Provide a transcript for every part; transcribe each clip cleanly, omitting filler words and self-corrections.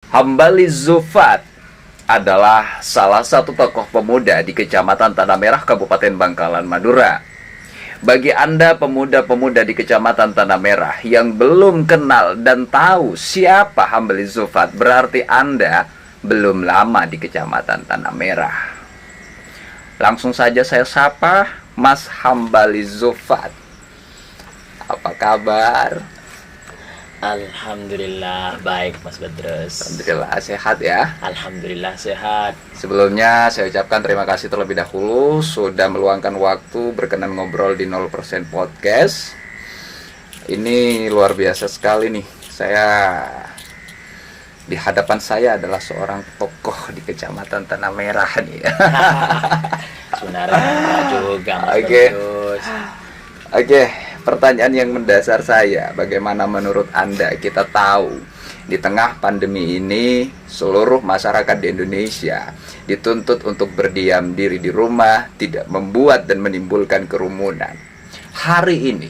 Hambali Zulfat adalah salah satu tokoh pemuda di Kecamatan Tanah Merah, Kabupaten Bangkalan, Madura. Bagi Anda pemuda-pemuda di Kecamatan Tanah Merah yang belum kenal dan tahu siapa Hambali Zulfat, berarti Anda belum lama di Kecamatan Tanah Merah. Langsung saja saya sapa Mas Hambali Zulfat. Apa kabar? Alhamdulillah baik Mas Badrus. Alhamdulillah sehat ya. Alhamdulillah sehat. Sebelumnya saya ucapkan terima kasih terlebih dahulu sudah meluangkan waktu berkenan ngobrol di 0% Podcast. Ini luar biasa sekali nih. Di hadapan saya adalah seorang tokoh di Kecamatan Tanah Merah nih. Sebenarnya juga Mas Oke. Badrus. Oke, pertanyaan yang mendasar saya, bagaimana menurut Anda? Kita tahu di tengah pandemi ini seluruh masyarakat di Indonesia dituntut untuk berdiam diri di rumah, tidak membuat dan menimbulkan kerumunan. Hari ini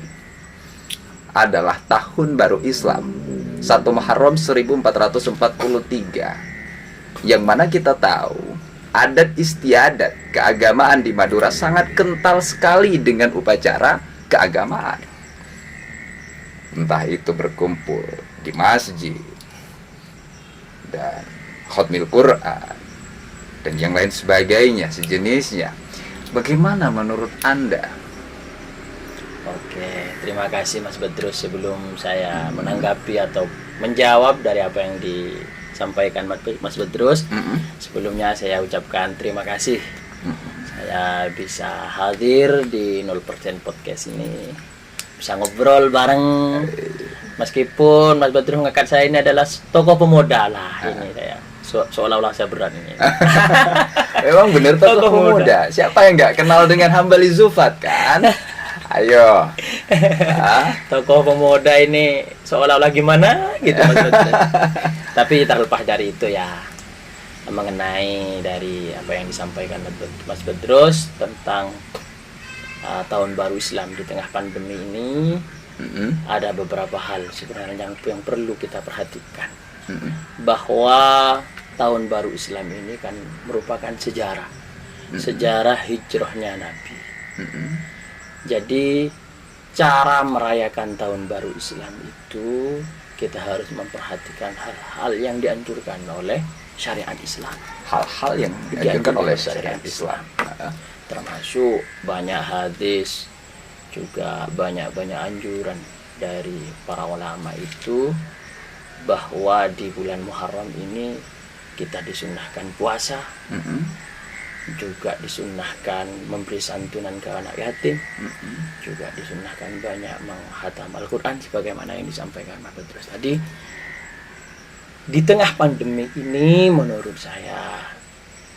adalah tahun baru Islam, 1 Muharram 1443, yang mana kita tahu adat istiadat keagamaan di Madura sangat kental sekali dengan upacara keagamaan. Entah itu berkumpul di masjid dan khotmil Quran dan yang lain sebagainya sejenisnya. Bagaimana menurut Anda? Oke, terima kasih Mas Badrus. Sebelum saya menanggapi atau menjawab dari apa yang disampaikan Mas Badrus, sebelumnya saya ucapkan terima kasih. Saya bisa hadir di 0% Podcast ini, bisa ngobrol bareng, meskipun Mas Badrus mengangkat saya ini adalah tokoh pemuda lah. Ini saya seolah-olah saya berat ini. Memang benar tokoh pemuda. Siapa yang nggak kenal dengan Hambali Zulfat kan? Ayo. Tokoh pemuda ini seolah-olah gimana gitu Mas Badrus. Tapi terlepas dari itu ya, mengenai dari apa yang disampaikan Mas Badrus tentang tahun baru Islam di tengah pandemi ini, ada beberapa hal sebenarnya yang perlu kita perhatikan. Bahwa tahun baru Islam ini kan merupakan sejarah hijrahnya Nabi. Jadi cara merayakan tahun baru Islam itu kita harus memperhatikan hal-hal yang dianjurkan oleh syariat Islam. Hal-hal yang dianjurkan oleh syariat Islam. Termasuk banyak hadis, juga banyak anjuran dari para ulama itu bahwa di bulan Muharram ini kita disunahkan puasa, juga disunahkan memberi santunan ke anak yatim, juga disunahkan banyak menghatam Al-Quran sebagaimana yang disampaikan Mas Badrus tadi. Di tengah pandemi ini menurut saya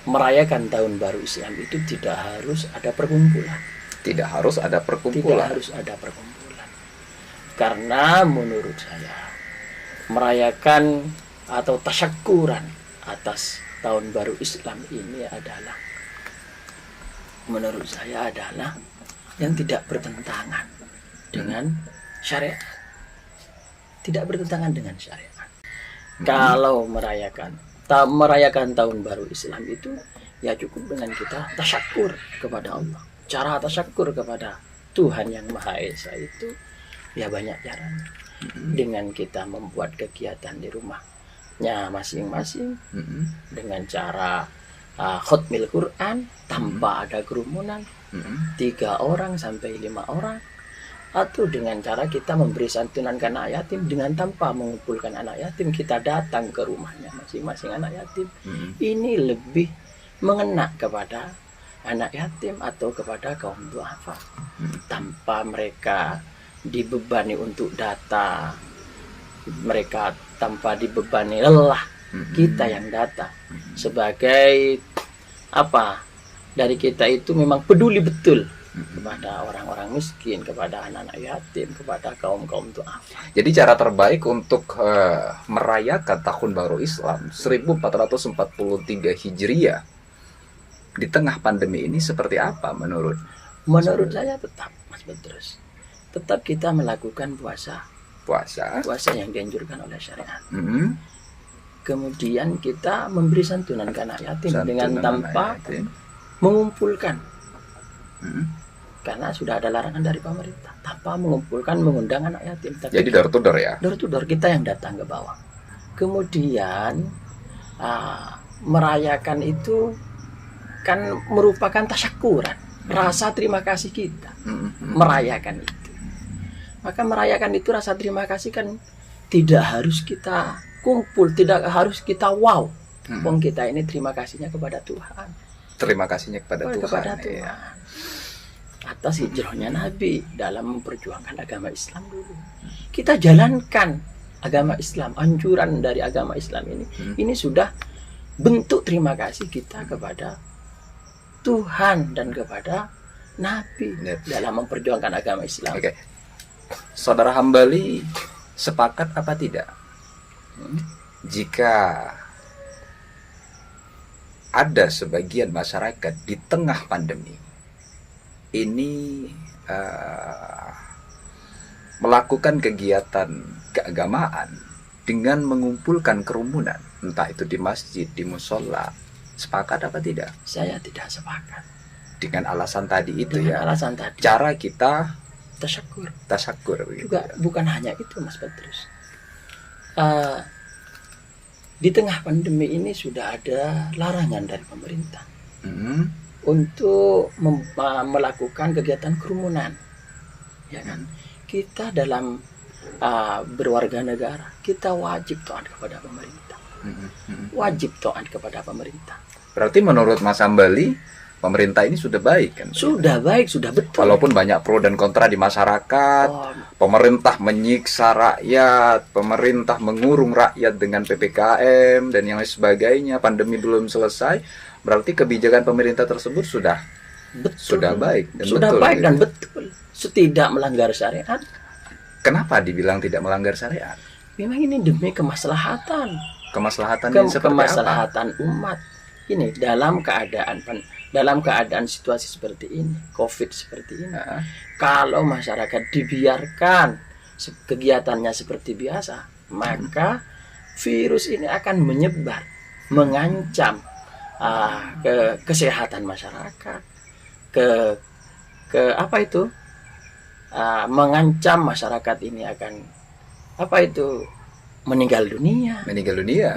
merayakan tahun baru Islam itu tidak harus ada perkumpulan. Tidak harus ada perkumpulan. Karena menurut saya merayakan atau tasyakuran atas tahun baru Islam ini adalah, menurut saya adalah yang tidak bertentangan dengan syariat. Tidak bertentangan dengan syariat. Kalau merayakan tahun baru Islam itu ya cukup dengan kita tasyakur kepada Allah. Cara tasyakur kepada Tuhan yang Maha Esa itu ya banyak caranya. Dengan kita membuat kegiatan di rumahnya masing-masing, dengan cara khotmil Quran tanpa ada kerumunan, 3 orang sampai 5 orang, atau dengan cara kita memberi santunan ke anak yatim dengan tanpa mengumpulkan anak yatim, kita datang ke rumahnya masing-masing anak yatim. Ini lebih mengena kepada anak yatim atau kepada kaum duafa, tanpa mereka dibebani untuk data, mereka tanpa dibebani lelah, kita yang data sebagai apa dari kita itu memang peduli betul kepada orang-orang miskin, kepada anak-anak yatim, kepada kaum-kaum duafa. Jadi cara terbaik untuk merayakan tahun baru Islam 1443 Hijriah di tengah pandemi ini seperti apa menurut saya? Tetap Mas Badrus, tetap kita melakukan puasa yang dianjurkan oleh syariat. kemudian kita memberi santunan ke anak yatim dengan Santunan tanpa anak yatim. mengumpulkan, Mm. karena sudah ada larangan dari pemerintah, tanpa mengumpulkan, mengundang anak yatim. Tapi Jadi door to door ya. door to door, kita yang datang ke bawah. Kemudian merayakan itu kan merupakan tasyakuran, rasa terima kasih kita merayakan itu. Maka merayakan itu rasa terima kasih kan tidak harus kita kumpul, tidak harus kita wow. Wong kita ini terima kasihnya kepada Tuhan. Terima kasihnya kepada Tuhan. Kepada ya. Tuhan. Atas hijrahnya Nabi dalam memperjuangkan agama Islam dulu. Kita jalankan agama Islam, anjuran dari agama Islam ini sudah bentuk terima kasih kita kepada Tuhan dan kepada Nabi dalam memperjuangkan agama Islam. Oke. Saudara Hambali sepakat apa tidak? Jika ada sebagian masyarakat di tengah pandemi ini melakukan kegiatan keagamaan dengan mengumpulkan kerumunan, entah itu di masjid, di musola, sepakat apa tidak? Saya tidak sepakat Dengan alasan tadi itu dengan ya. alasan tadi. Cara kita Tasyakur begitu. juga bukan hanya itu, Mas Petrus. Di tengah pandemi ini sudah ada larangan dari pemerintah untuk melakukan kegiatan kerumunan, ya kan? Kita dalam berwarga negara, kita wajib taat kepada pemerintah. Wajib taat kepada pemerintah. Berarti menurut Mas Hambali, pemerintah ini sudah baik kan? Sudah baik, sudah betul. Walaupun banyak pro dan kontra di masyarakat, pemerintah menyiksa rakyat, pemerintah mengurung rakyat dengan PPKM dan yang lain sebagainya, pandemi belum selesai, berarti kebijakan pemerintah tersebut sudah baik dan sudah betul. baik gitu. dan betul. Tidak melanggar syariat. Kenapa dibilang tidak melanggar syariat? Memang ini demi kemaslahatan. Kemaslahatan ini seperti apa? Kemaslahatan umat. Ini dalam keadaan situasi seperti ini, COVID seperti ini. Kalau masyarakat dibiarkan kegiatannya seperti biasa, maka virus ini akan menyebar, mengancam kesehatan masyarakat, apa itu? Mengancam masyarakat ini akan meninggal dunia. Meninggal dunia.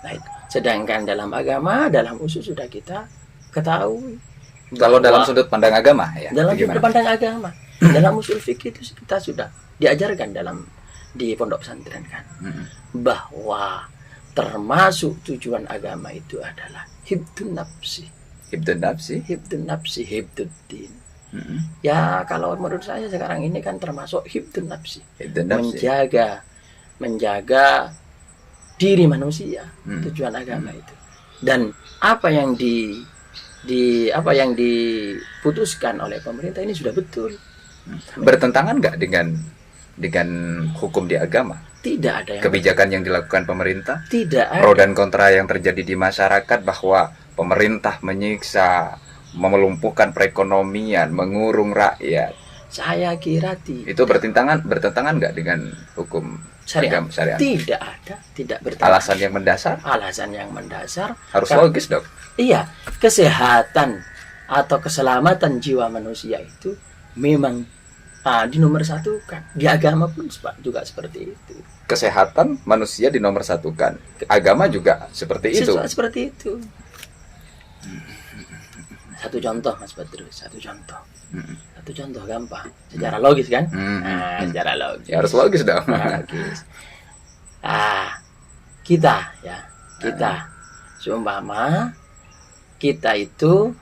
Nah, itu. Sedangkan dalam agama, dalam usul sudah kita ketahui. Kalau dalam sudut pandang agama ya. Dalam sudut pandang agama, dalam usul fikih itu kita sudah diajarkan di pondok pesantren kan, bahwa termasuk tujuan agama itu adalah hibdun nafsi. Hibdun nafsi, hibduddin. Ya kalau menurut saya sekarang ini kan termasuk hibdun nafsi. Menjaga diri manusia, tujuan agama itu. Dan apa yang diputuskan oleh pemerintah ini sudah betul. Bertentangan nggak dengan hukum di agama? Tidak ada yang kebijakan yang dilakukan pemerintah? Tidak ada. Pro dan kontra yang terjadi di masyarakat bahwa pemerintah menyiksa, melumpuhkan perekonomian, mengurung rakyat. Saya kira tidak. Itu bertentangan nggak dengan hukum syariat? Tidak ada, tidak bertentangan. Alasan yang mendasar? Alasan yang mendasar harus logis dok. Iya, kesehatan atau keselamatan jiwa manusia itu memang dinomorsatukan. Di agama pun juga seperti itu. Kesehatan manusia dinomorsatukan. Agama juga seperti itu. Seperti itu. Satu contoh Mas Petrus, satu contoh gampang, secara logis kan? Secara logis. Ya, harus logis dong. Logis. Kita seumpama kita itu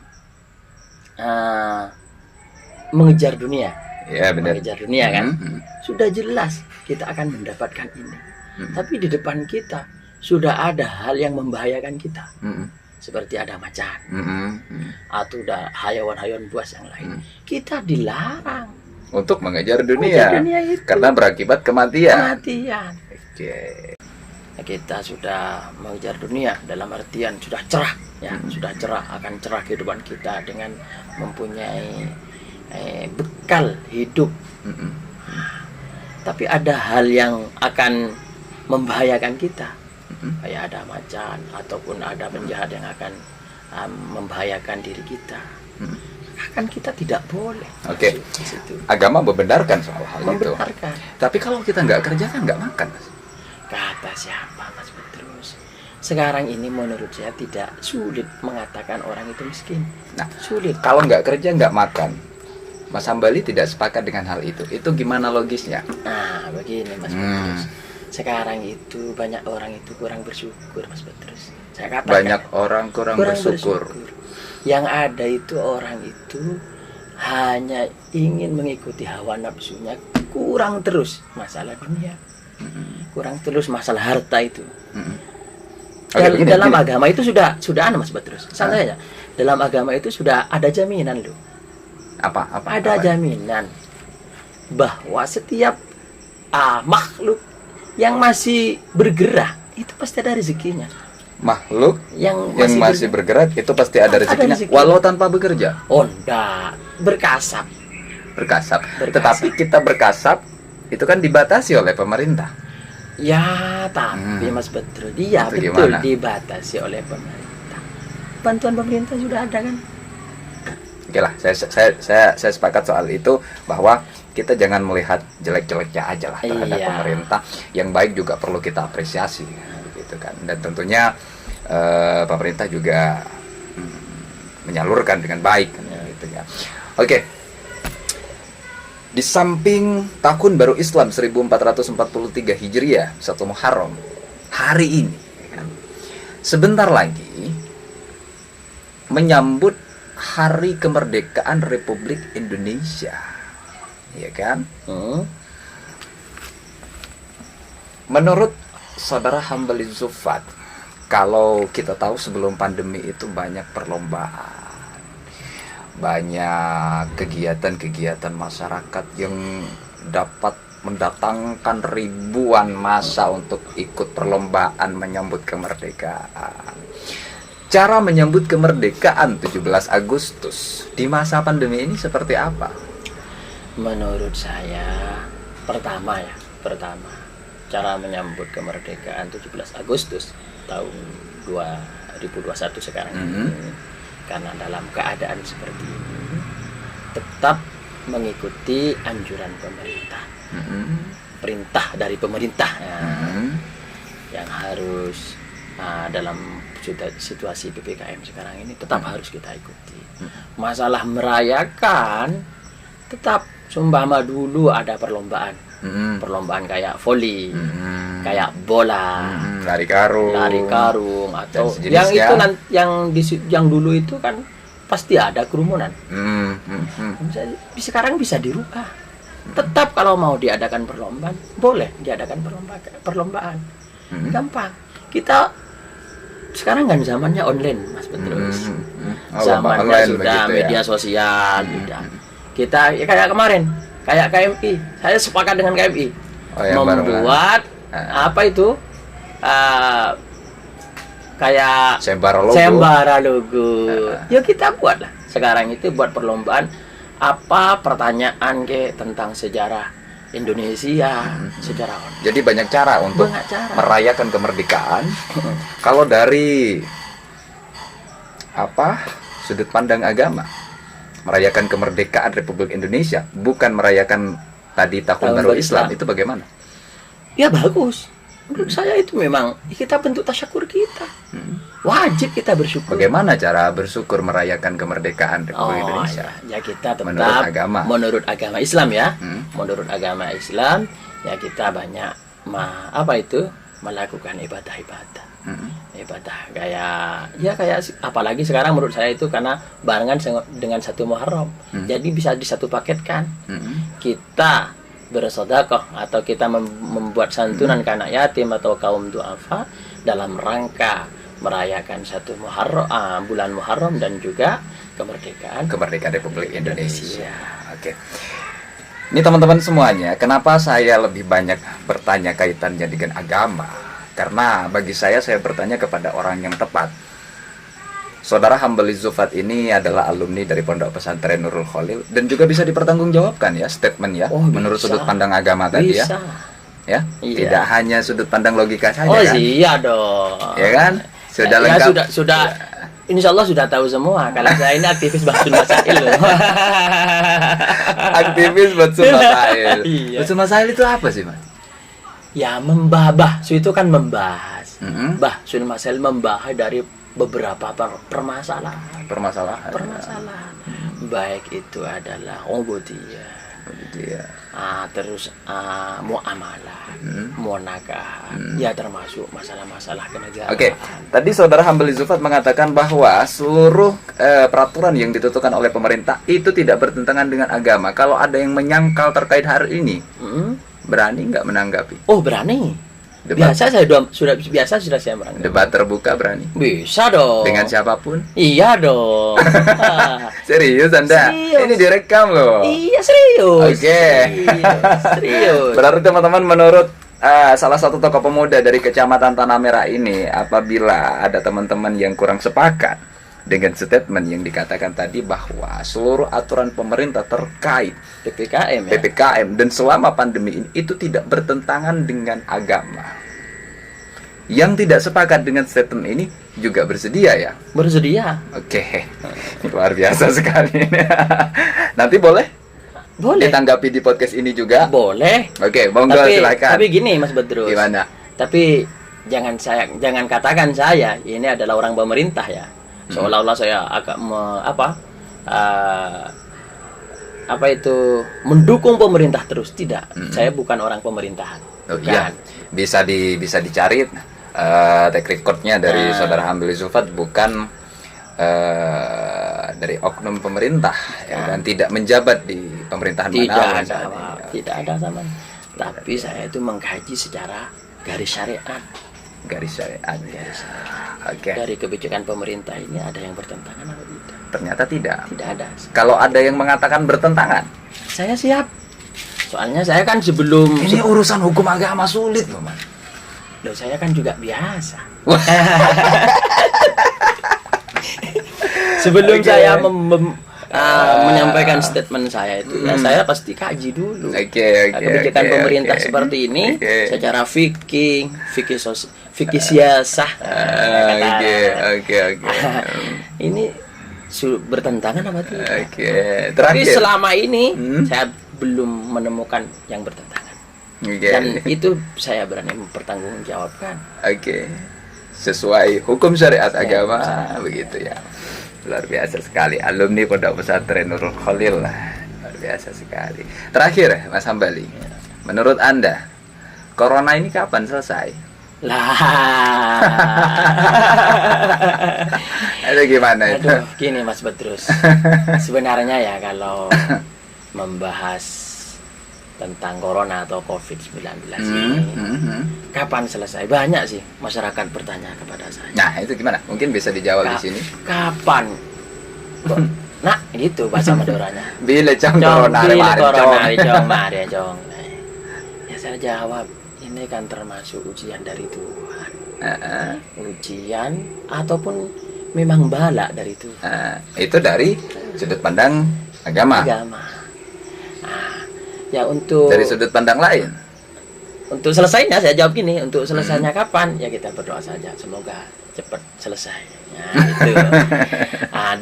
mengejar dunia. Ya, benar. Mengejar dunia kan? Sudah jelas kita akan mendapatkan ini. Tapi di depan kita sudah ada hal yang membahayakan kita. Seperti ada macan atau hayawan-hayawan buas yang lain. Kita dilarang untuk mengejar dunia itu, karena berakibat kematian. Okay. Kita sudah mengejar dunia dalam artian sudah cerah, ya, sudah cerah, akan cerah kehidupan kita dengan mempunyai bekal hidup. Tapi ada hal yang akan membahayakan kita, kayak ada macan ataupun ada penjahat yang akan membahayakan diri kita, akan kita tidak boleh. Oke. masuk di situ. Agama membenarkan soal hal itu. Membenarkan. Tapi kalau kita nggak kerja kan nggak makan, Mas. Kata siapa, Mas Petrus? Sekarang ini menurut saya tidak sulit mengatakan orang itu miskin. Nah, Sulit. kalau nggak kerja nggak makan, Mas Hambali tidak sepakat dengan hal itu. Itu gimana logisnya? Nah, begini Mas Petrus. Sekarang itu banyak orang itu kurang bersyukur, Mas Petrus. Saya katakan Banyak orang kurang bersyukur. Yang ada itu orang itu hanya ingin mengikuti hawa nafsunya, kurang terus masalah dunia, kurang terus masalah harta itu. Oke, begini, Dalam begini. agama itu sudah ada, Mas Petrus. Santai aja. Dalam agama itu sudah ada jaminan loh. Apa? Ada jaminan bahwa setiap makhluk yang masih bergerak itu pasti ada rezekinya. Makhluk Yang yang masih bergerak itu pasti ada Ada rezekinya, rezeki. walau tanpa bekerja. Oh enggak, berkasap. Berkasap. Berkasap. Tetapi kita berkasap itu kan dibatasi oleh pemerintah. Ya, tapi Mas Betul, dia Itu betul gimana? dibatasi oleh pemerintah. Bantuan pemerintah sudah ada kan? Oke lah, saya sepakat soal itu, bahwa kita jangan melihat jelek-jeleknya aja lah terhadap Iya. pemerintah. Yang baik juga perlu kita apresiasi, gitu kan. Dan tentunya pemerintah juga menyalurkan dengan baik, kan, gitu ya. Oke. Di samping tahun baru Islam 1443 Hijriah, 1 Muharram, hari ini, kan, sebentar lagi menyambut Hari Kemerdekaan Republik Indonesia, ya kan? Menurut saudara Hambali Zulfat, kalau kita tahu sebelum pandemi itu banyak perlombaan, banyak kegiatan-kegiatan masyarakat yang dapat mendatangkan ribuan massa untuk ikut perlombaan menyambut kemerdekaan. Cara menyambut kemerdekaan 17 Agustus di masa pandemi ini seperti apa? Menurut saya, pertama cara menyambut kemerdekaan 17 Agustus tahun 2021 sekarang ini, karena dalam keadaan seperti ini tetap mengikuti anjuran pemerintah, perintah dari pemerintah yang harus dalam situasi PPKM sekarang ini tetap harus kita ikuti. Masalah merayakan, tetap sumpama dulu ada perlombaan, perlombaan kayak voli, kayak bola, Lari karung, atau dan yang sejenisnya. itu yang dulu itu kan pasti ada kerumunan. Sekarang bisa dirubah. Tetap kalau mau diadakan perlombaan, boleh diadakan perlombaan. Gampang. Kita sekarang kan zamannya online, Mas Petrus. Zamannya online sudah begitu ya. media sosial, sudah. Kita ya kayak kemarin, kayak KMI. Saya sepakat dengan KMI. yang Membuat apa itu? Kayak sembara logo. Ya kita buatlah. Sekarang itu buat perlombaan apa pertanyaan tentang sejarah Indonesia, sejarah online. Jadi banyak cara untuk merayakan kemerdekaan. Kalau dari sudut pandang agama, merayakan kemerdekaan Republik Indonesia bukan merayakan tadi tahun baru Islam, itu bagaimana? Ya bagus. Menurut saya itu memang kita bentuk tasyakur kita. Wajib kita bersyukur. Bagaimana cara bersyukur merayakan kemerdekaan Republik Indonesia? Ya kita tetap menurut agama Islam ya. Menurut agama Islam ya kita banyak melakukan ibadah-ibadah. Ibadah kayak apalagi sekarang menurut saya itu karena barengan dengan 1 Muharram. Jadi bisa di satu paketkan. Kita bersedekah atau kita membuat santunan ke anak yatim atau kaum duafa dalam rangka merayakan 1 Muharram, bulan Muharram, dan juga kemerdekaan Republik Indonesia. Oke. Ini teman-teman semuanya, kenapa saya lebih banyak bertanya kaitannya dengan agama? Karena bagi saya bertanya kepada orang yang tepat. Saudara Hambali Zulfat ini adalah alumni dari Pondok Pesantren Nurul Khalil dan juga bisa dipertanggungjawabkan ya statement ya, menurut sudut pandang agama tadi ya. ya. Iya. Tidak hanya sudut pandang logika saja Oh kan. iya dong. Ya kan? Sudah Ya, lengkap. sudah. Insya Allah sudah tahu semua. Kalau saya ini aktivis Bahsul Masail loh. Aktivis Bahsul Masail. Iya. Bahsul Masail itu apa sih, Mas? Ya membahas itu kan membahas. Mm-mm. Bahsul Masail membahas dari beberapa permasalahan. Permasalahan. Baik itu adalah ubudiyah. Iya. Terus muamalah, munakahan, ya termasuk masalah-masalah kenegaraan. Oke, tadi saudara Hambali Zufat mengatakan bahwa seluruh peraturan yang ditentukan oleh pemerintah itu tidak bertentangan dengan agama. Kalau ada yang menyangkal terkait hal ini, berani nggak menanggapi? Oh berani. Debat. Sudah saya menanggapi. Debat terbuka berani? Bisa dong. Dengan siapapun? Iya dong. Serius Anda? Serius. Ini direkam loh. Iya serius. Oke. Serius. Berarti teman-teman, menurut salah satu tokoh pemuda dari Kecamatan Tanah Merah ini, apabila ada teman-teman yang kurang sepakat dengan statement yang dikatakan tadi bahwa seluruh aturan pemerintah terkait PPKM ya. PPKM dan selama pandemi ini itu tidak bertentangan dengan agama. Yang tidak sepakat dengan statement ini juga bersedia ya? Bersedia. Oke. Luar biasa sekali. Nanti boleh Boleh. ditanggapi di podcast ini juga? Boleh. Oke, monggo silakan. Tapi gini Mas Badrus. Gimana? Tapi jangan katakan saya ini adalah orang pemerintah ya. Seolah-olah saya agak mendukung pemerintah terus. Tidak. Saya bukan orang pemerintahan. Oh, iya. Bisa dicari track recordnya dari saudara Hambali Zufat bukan dari oknum pemerintah ya, dan tidak menjabat di pemerintahan manapun saat ini. Tidak ada sama. Tapi saya itu mengkaji secara garis syariat. Garis syariat. Oke. Dari kebijakan pemerintah ini ada yang bertentangan atau tidak? Ternyata tidak. Tidak ada. Kalau ada yang mengatakan bertentangan, Saya siap. Soalnya saya kan sebelum ini urusan hukum agama sulit loh, Mas. Loh, saya kan juga biasa. Sebelum Oke. saya menyampaikan statement saya itu, ya saya pasti kaji dulu. Oke. Kebijakan pemerintah oke. seperti ini Oke. secara fikih siasah. Oke. Ini bertentangan apa tidak? Oke. Tapi Terakhir. selama ini saya belum menemukan yang bertentangan. Oke. Dan itu saya berani mempertanggungjawabkan. Oke. Sesuai hukum syariat agama syariat. begitu ya. Luar biasa sekali, alumni Pondok Pesantren Nurul Khalil lah. Luar biasa sekali. Terakhir Mas Hambali, menurut Anda corona ini kapan selesai? Lah. Ada gimana itu? Aduh, gini Mas Badrus. Sebenarnya ya kalau membahas tentang corona atau COVID-19 ini, kapan selesai? Banyak sih masyarakat bertanya kepada saya. Nah, itu gimana? Mungkin bisa dijawab di sini. Kapan? Nah, gitu bahasa Maduranya. Bila cong corona Bila kemarin, corona cong. cong mari cong. Ya saya jawab, ini kan termasuk ujian dari Tuhan. Ujian ataupun memang bala dari Tuhan. Itu dari sudut pandang agama. Ya untuk Dari sudut pandang lain. Untuk selesainya saya jawab gini, untuk selesainya kapan? Ya kita berdoa saja, semoga cepat selesai. Ya, itu.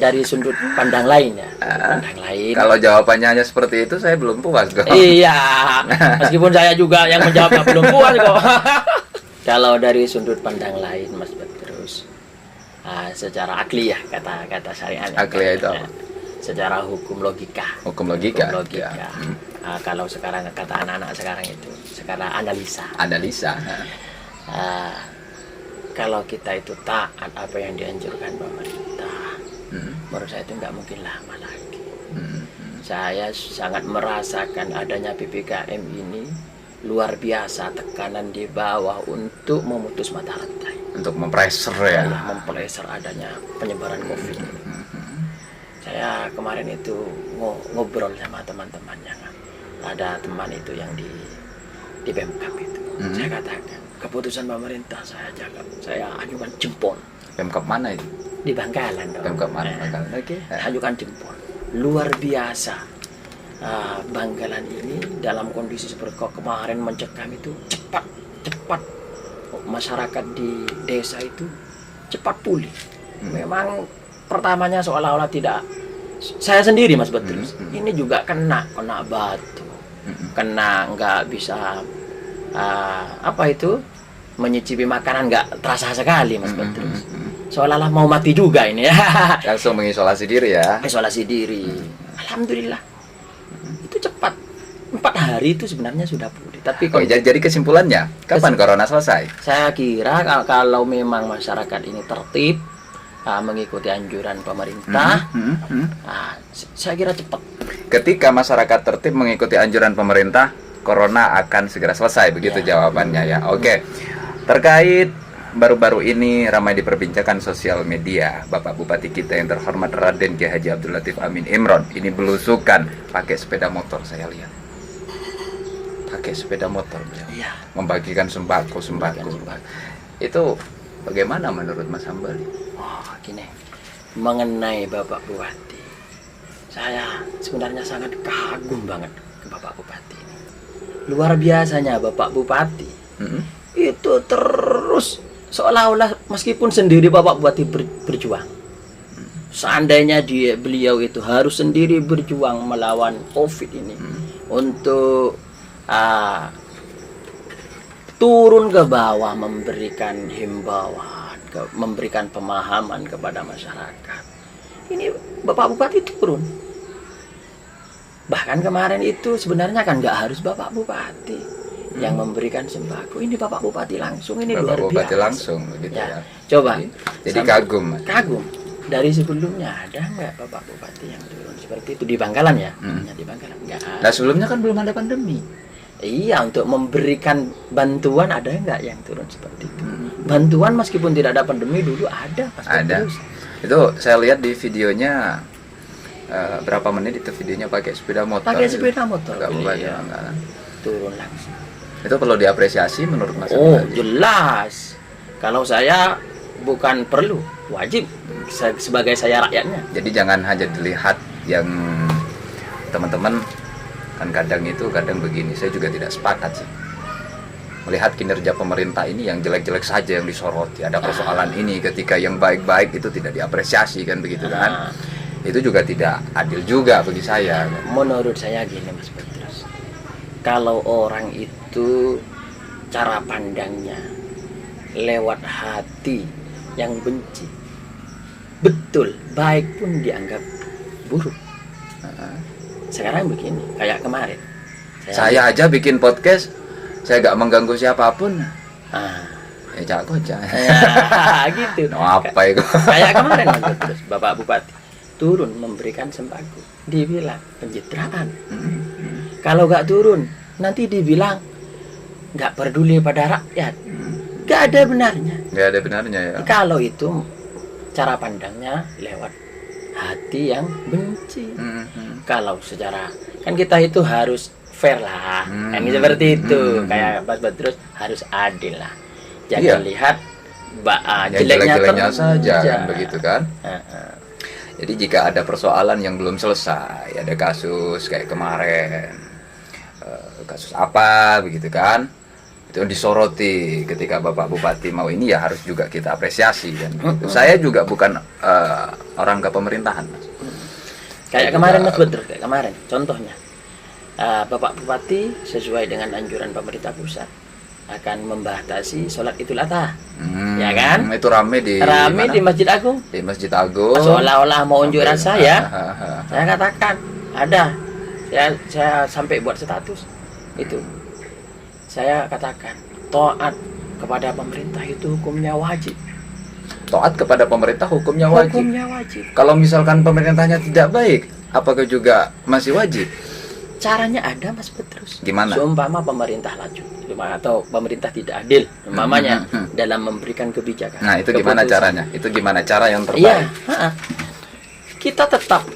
Dari sudut pandang lain ya, pandang lain. Kalau jawabannya hanya seperti itu, saya belum puas kok. Iya, meskipun saya juga yang menjawabnya belum puas kok. Kalau dari sudut pandang lain, Mas Badrus, secara akli ya kata syariat. Akli itu apa? Secara hukum logika. Hukum logika. Ya. Kalau sekarang kata anak-anak sekarang itu, sekarang analisa. Kalau kita itu taat apa yang dianjurkan pemerintah, menurut saya itu nggak mungkin lama lagi. Saya sangat merasakan adanya PPKM ini luar biasa, tekanan di bawah untuk memutus mata rantai, Untuk mempressure ya. mempressure adanya penyebaran COVID ini. Saya kemarin itu ngobrol sama teman-temannya, ada teman itu yang di Pemkab itu. Saya katakan keputusan pemerintah saya ajukan jempol. Pemkab mana itu? Di Bangkalan dong. Pemkab mana? Bangkalan. Oke. Ajukan jempol. Luar biasa. Bangkalan ini dalam kondisi seperti kemarin mencekam itu cepat masyarakat di desa itu cepat pulih. Memang pertamanya seolah-olah tidak, saya sendiri Mas Petrus ini juga kena batu, kena nggak bisa menyicipi makanan, nggak terasa sekali Mas Petrus, seolah-olah mau mati juga ini ya. Langsung mengisolasi diri ya. Isolasi diri. Alhamdulillah itu cepat, 4 hari itu sebenarnya sudah pulih. Tapi jadi kesimpulannya kapan corona selesai? saya kira kalau memang masyarakat ini tertib, mengikuti anjuran pemerintah, saya kira cepat. Ketika masyarakat tertib mengikuti anjuran pemerintah, corona akan segera selesai, begitu jawabannya ya. Oke. Terkait baru-baru ini ramai diperbincangkan sosial media, Bapak Bupati kita yang terhormat Raden Kiai Haji Abdul Latif Amin Imron ini belusukan pakai sepeda motor, saya lihat. Pakai sepeda motor beliau. Iya. Membagikan sembako. Itu bagaimana menurut Mas Hambali? Gini, mengenai Bapak Bupati, saya sebenarnya sangat kagum banget ke Bapak Bupati ini. Luar biasanya Bapak Bupati itu terus seolah-olah meskipun sendiri Bapak Bupati berjuang. Seandainya beliau itu harus sendiri berjuang melawan COVID ini untuk turun ke bawah, memberikan himbauan, memberikan pemahaman kepada masyarakat. Ini Bapak Bupati turun. Bahkan kemarin itu sebenarnya kan nggak harus Bapak Bupati yang memberikan sembako. Ini Bapak Bupati langsung, ini Bapak luar biasa. Bupati langsung begitu ya. Coba. Jadi kagum. Kagum. Dari sebelumnya ada nggak Bapak Bupati yang turun seperti itu di Bangkalan ya? Di Bangkalan nggak ada. Nah sebelumnya kan belum ada pandemi. Iya, untuk memberikan bantuan ada nggak yang turun seperti itu? Bantuan meskipun tidak ada pandemi dulu ada. Ada. Itu saya lihat di videonya berapa menit itu videonya pakai sepeda motor. Pakai sepeda motor. Bangkalan. Turun langsung. Itu perlu diapresiasi menurut Mas. Jelas. Kalau saya bukan perlu, wajib sebagai saya rakyatnya. Jadi jangan hanya dilihat yang teman-teman kan kadang begini, saya juga tidak sepakat sih. Melihat kinerja pemerintah ini yang jelek-jelek saja yang disoroti. Ada persoalan ini ketika yang baik-baik itu tidak diapresiasi kan begitu kan. Itu juga tidak adil juga bagi saya. Menurut saya gini Mas Petrus. Kalau orang itu cara pandangnya lewat hati yang benci, betul, baik pun dianggap buruk. Sekarang begini, kayak kemarin. Saya aja bikin podcast, saya gak mengganggu siapapun. Jago aja. Gitu. Apa itu? Kayak kemarin terus Bapak Bupati turun memberikan sembako, dibilang pencitraan. Kalau gak turun, nanti dibilang gak peduli pada rakyat. Gak ada benarnya. Gak ada benarnya ya. Kalau itu cara pandangnya lewat hati yang benci. Kalau secara kan kita itu harus fair lah, kan seperti itu. Kayak Mas Badrus harus adil lah. Jangan lihat jeleknya saja kan begitu kan. Jadi jika ada persoalan yang belum selesai, ada kasus kayak kemarin, kasus apa begitu kan, itu disoroti ketika Bapak Bupati mau ini ya harus juga kita apresiasi kan. Saya juga bukan orang kepemerintahan Mas. Kayak kemarin Mas Badrus, kayak kemarin contohnya Bapak Bupati sesuai dengan anjuran pemerintah pusat akan membatasi sholat Idul Adha, ya kan? Itu rame di Masjid Agung. Di Masjid Agung. Seolah-olah mau unjuk rasa ya. Saya katakan ada. Saya sampai buat status itu. Saya katakan taat kepada pemerintah itu hukumnya wajib. Taat kepada pemerintah hukumnya wajib. Hukumnya wajib. Kalau misalkan pemerintahnya tidak baik, apakah juga masih wajib? Caranya ada Mas Petrus. Gimana? Seumpama pemerintah laju atau pemerintah tidak adil, umpamanya dalam memberikan kebijakan. Nah, itu gimana caranya? Itu gimana cara yang terbaik? Iya, kita tetap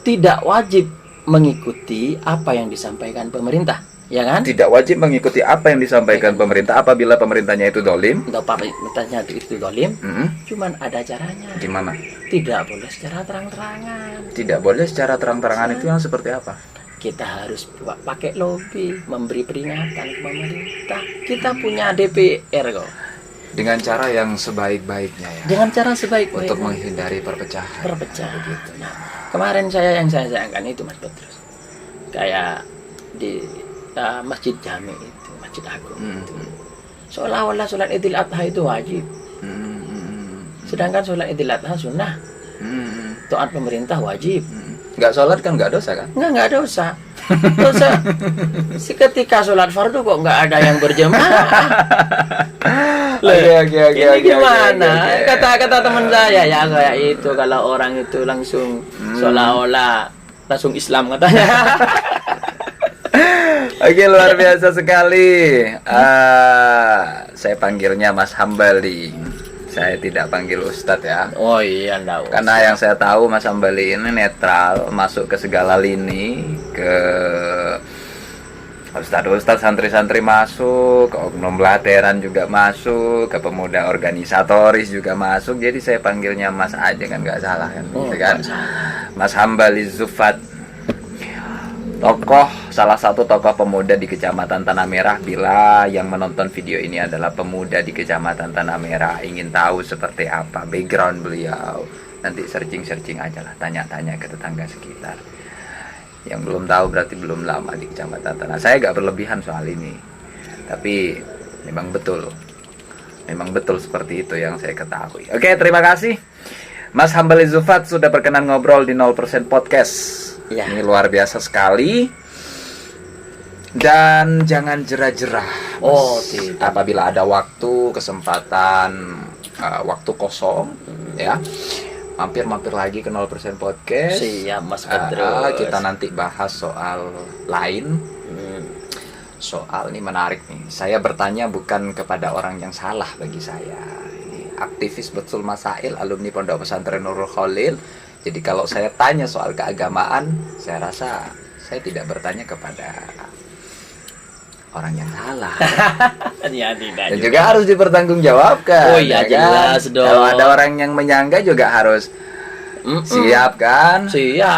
tidak wajib mengikuti apa yang disampaikan pemerintah, ya kan? Tidak wajib mengikuti apa yang disampaikan pemerintah apabila pemerintahnya itu dolim. Atau pemerintahnya itu dolim, cuman ada caranya. Gimana? Tidak boleh secara terang-terangan. Tidak boleh secara terang-terangan itu yang seperti apa? kita harus pakai lobby, memberi peringatan ke pemerintah. Kita punya DPR kok. Dengan cara yang sebaik-baiknya ya. Dengan cara sebaik-baiknya. Untuk menghindari perpecahan. Perpecahan gitu. Nah, kemarin yang saya sayangkan itu Mas Petrus. Kayak di Masjid Jami itu, Masjid Agung itu. Seolah-olah sholat Idul Adha itu wajib. Sedangkan sholat Idul Adha sunnah. Taat pemerintah wajib. Nggak sholat kan nggak dosa kan? Nggak dosa. Dosa. Ketika sholat fardu kok nggak ada yang berjamaah. Oke, Ini gimana? Kata teman saya ya kayak itu, kalau orang itu langsung seolah-olah langsung Islam katanya. Oke, luar biasa sekali. Saya panggilnya Mas Hambali. Saya tidak panggil Ustadz ya. Oh iya, enggak. Karena yang saya tahu Mas Hambali ini netral, masuk ke segala lini, ke Ustadz-ustadz, santri-santri masuk, ke oknum lateran juga masuk, ke pemuda organisatoris juga masuk. Jadi saya panggilnya Mas aja kan, nggak salah kan, gitu kan? Mas Hambali Zufat, salah satu tokoh pemuda di Kecamatan Tanah Merah. Bila yang menonton video ini adalah pemuda di Kecamatan Tanah Merah, ingin tahu seperti apa background beliau, nanti searching aja lah, tanya-tanya ke tetangga sekitar. Yang belum tahu berarti belum lama di Kecamatan Tanah. Saya gak berlebihan soal ini, tapi memang betul seperti itu yang saya ketahui. Oke, terima kasih Mas Hambali Zufat sudah berkenan ngobrol di 0% Podcast. Ya. Ini luar biasa sekali. Dan jangan jerah-jerah. Oh, tidak. Apabila ada waktu, kesempatan, waktu kosong, ya, mampir lagi ke 0% Podcast. Siap Mas Petrus. Kita nanti bahas soal lain. Soal ini menarik nih. Saya bertanya bukan kepada orang yang salah bagi saya. Ini aktivis Betul Masail, alumni Pondok Pesantren Nurul Khalil. Jadi kalau saya tanya soal keagamaan, saya rasa saya tidak bertanya kepada orang yang salah. Ya, tidak. Dan juga harus dipertanggungjawabkan. Oh iya, ya kan? jelas dong. Kalau ada orang yang menyangka juga harus siap kan? Siap.